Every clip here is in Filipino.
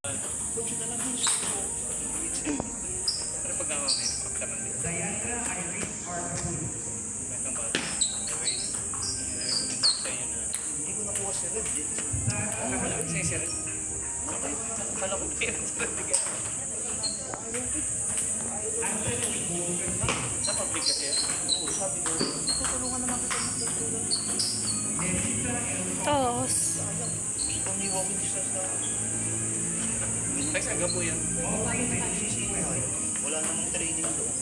Coach na lang yung pero pag may pagkaman din. Diana Irene Arthur. May kang bata. Otherwise, i-recommend ko sa inyo na hindi ko nakuha si Red. Malapit sa'yo si Red. Akala ko meron si Red. Sa public kasi yan? Oo, sabi ko, tutulungan naman kita magtutulungan. Tapos Kung walking distance na. Ay, saan po yan? Wala namang training doon.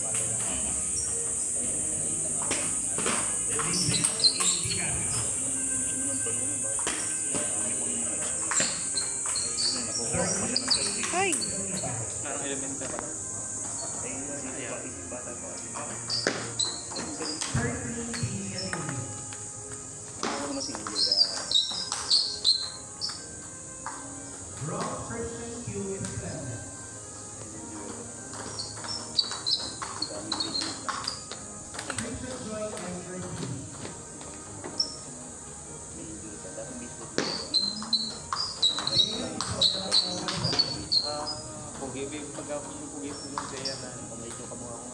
ay, Parang elementary. Rock Christian QSM. Princess Joy Irene. Pugi, pagkapon yung pugi po yung saya na medyo kamukha ko.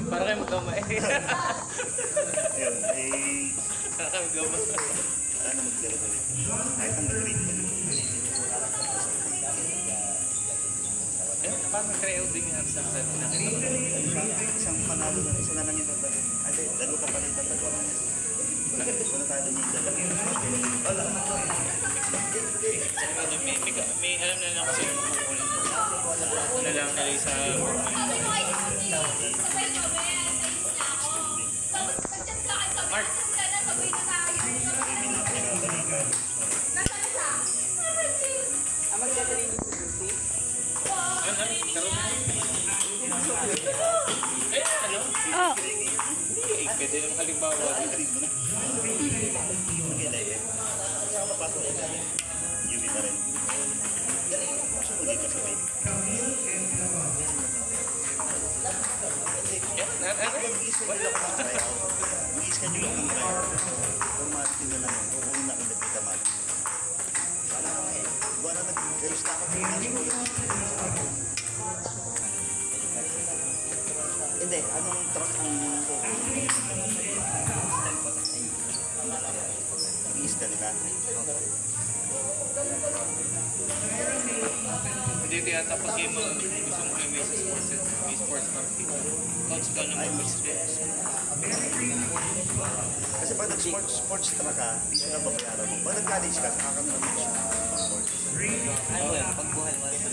Para kayo magkamay. Ayun, ay... Kakagama. Ano mag-gala ulit? Kahit ang nag-read na paano nag-tryout din yung Hamsan sa nakita? Isang panalo na, isa na lang yung tatalo. Ay, dalo ka pa rin tatalo. Kung natalo niya yung dalawa. Wala. May alam na lang kasi yung kung ano lang nalay sa Mark. oh, Pwede naman halimbawa. Yumi pa rin. Sumunod ka sa baby. Mag-i-schedule ako ng tryout. Kung matitin na naman, kung nakilapit ka man. Buwan na nag-galos na ako ng school. Hindi, anong truck ang mag-i-style ka? Hindi ko yata pag yung mga gusto mo kayo may sports market. Coach ka naman mag-sports. Kasi pag nag-sports truck ka, hindi sila babayaran mo. Pag nag-college ka, saka kami mag-sports. Ano yan? Pagbuhay mo sa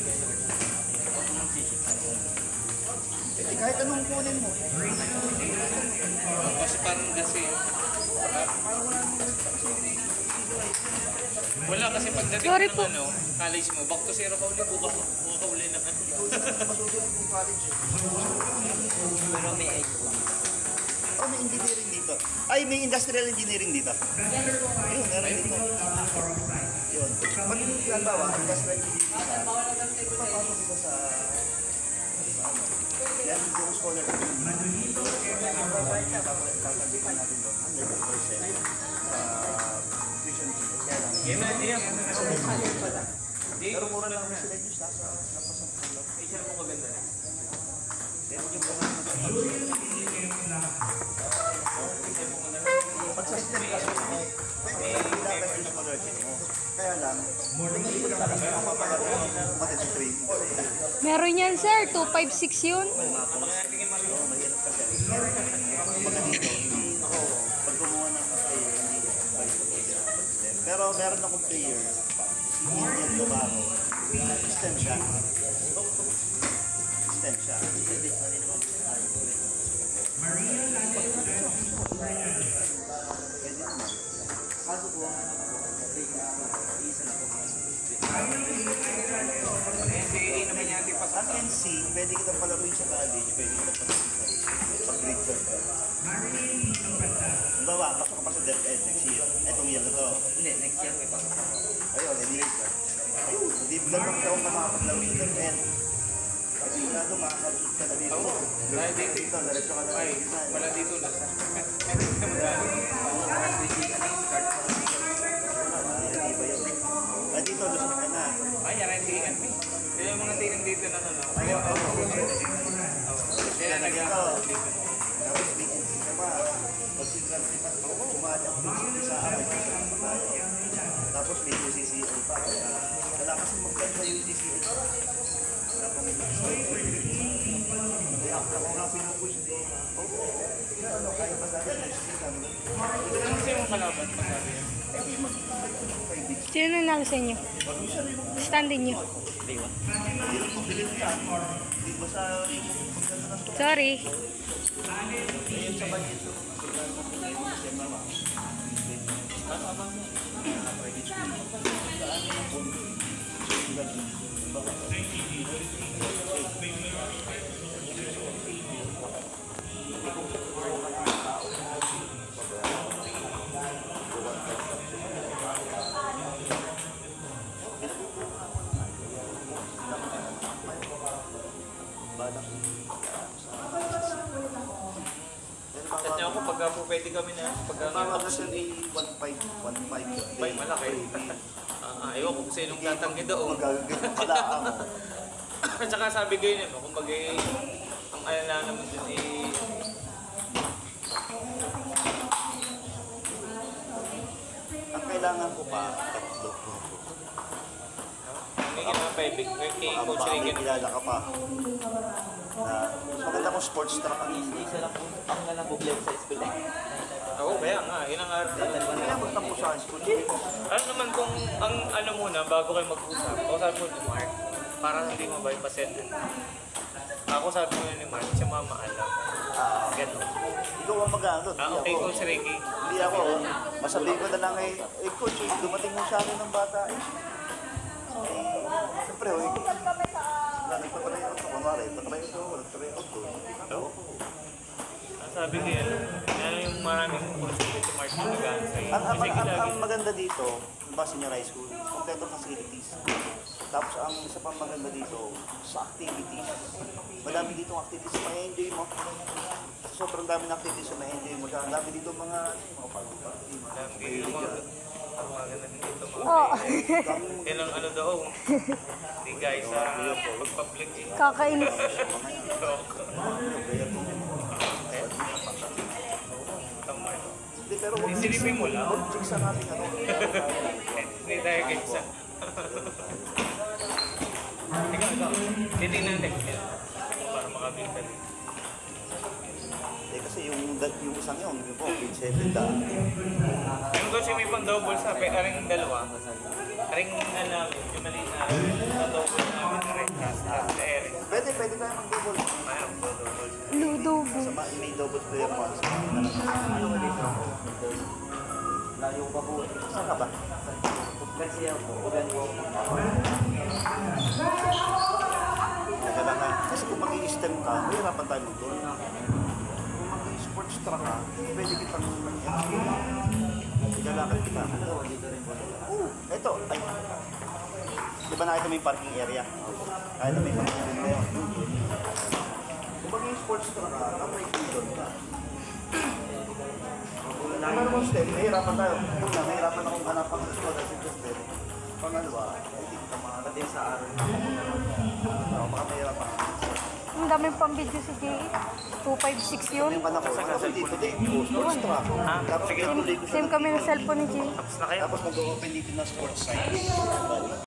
Eh, kahit anong kunin mo. Kasi parang kasi, wala kasi pagdating Sorry ng po. college mo, back to zero ka ulit, buka uli na. Masusunod kong college. pero may age po. Oh, may engineering dito. Ay, may industrial engineering dito. Yun, meron dito. Yun. Pag halimbawa, industrial engineering ka, papasok dito sa yan, yung scholar. Papayag ka, papagitan natin doon. 100% tuition fee. Kaya lang. Pero mura lang ang sila yung nasa napasang lang. Eh, siya mo maganda. Pero yung mga pag-sustain kasi pwede dapat yung scholarship mo. Kaya lang, hindi ko lang talaga mapapagawa ng matititrain. meron yan sir, 256 yun. Mahirap kasi. Pag dito, pag gumawa ng player, hindi pero meron akong player, si Indian Gabaho, stem siya. Stem siya. Maria Lando. Pwede naman. Kaso ko, isa na po. NCAA naman yan, di pa Ang NC, pwede kitang palaruin sa college, pwede kitang palaruin sa pag-grade ka. Bawa, pasok ka pa sa DepEd next year. Etong year na to. Hindi, next year may pasok. Ayun, grade ka. Ayun, hindi dalawang taon ka makapaglaro sa DepEd. Kasi sigurado makakabit ka na dito. Dahil dito, diretso ka na. ay, wala dito lang. Dito, lusot ka na. Ay, yan, hindi sa UTC. Ako nga pinupush din. Ano, kaya ba dati? Ano sa'yo mong kalaban? Pagkabi yan. Sino nanalo sa inyo? Standin nyo. Sorry. Chat niyo ako pagka po pwede kami na. Pagka Mga kasi ay 1.5. Bay, malaki. Ayoko kung sinong tatanggi doon. Magagagawin pala ako. At saka sabi ko yun, kumbaga ang ano na naman dun Ang kailangan ko pa, tatlo. may ginapaibig kay Coach Baka may Regan. kilala ka pa. Maganda kong sports truck ang Isa lang po, ako na lang problema sa school eh. Oo, kaya nga, yun ang araw. Kailangan magtampo sa school. Ano naman kung ang ano muna, bago kayo mag-usap, kausap mo ni Mark, para hindi mo bypassin. Ako sabi ko ni Mark, siya mamaalam. Ganun. Ikaw ang mag-ano. Okay, Coach Ricky. Hindi ako. Masabihin ko na lang coach, dumating mo sa akin ng bata. Siyempre, nagpa-try out ako. Kunwari, nagpa-try out ko. Sabi ko yan, yan yung maraming concept si Mark na nag-ano sa'yo. Kasi Ang maganda dito, ba senior high school, kompleto facilities. Tapos ang isa pang maganda dito, sa activities. Madami dito activities na ma-enjoy mo. Sobrang dami ng activities na ma-enjoy mo. Ang dami dito mga party-party. mga ganun dito mga Oh. yan ang ano daw. Hindi guys, pag-public eh. Kakainis. Hindi, pero huwag Isilipin mo lang. check sa natin ano. Hindi tayo guys. Ikaw. Titignan natin. Para makabinta din. Kasi yung isang yun, yung po, page 7 da. Yung kasi may pang double sa aring dalawa. Aring namin, yung maliit na double namin na rin. Pwede tayo mag-double. Mayroon po double. Ludobo. May double player mo. Layo pa po. Saan ka ba? Kasi ako, ganyan. Teka lang nga. Kasi kung mag-i-stem ka, mahirapan tayo doon. Kung mag-i-sports truck ka, pwede kitang ilalakad kita. Ito, ay. Di ba nakita mo yung parking area? Kahit na may parking area ngayon. Kung mag-i-sports truck ka, kapag doon ka. Naman mo stem, mahirapan tayo. Una, mahirapan akong hanap ang gusto kasi just then. Pangalawa, hindi kita makakati sa araw. Baka mahirapan. Ang daming pang-video si Jay. 256 yun. Yung anak ko, kasi dito din, sports truck. Tapos sige. tuloy ko siya. Same kami ng cellphone ni Jay. Tapos na kayo. Tapos mag-open dito na sports science.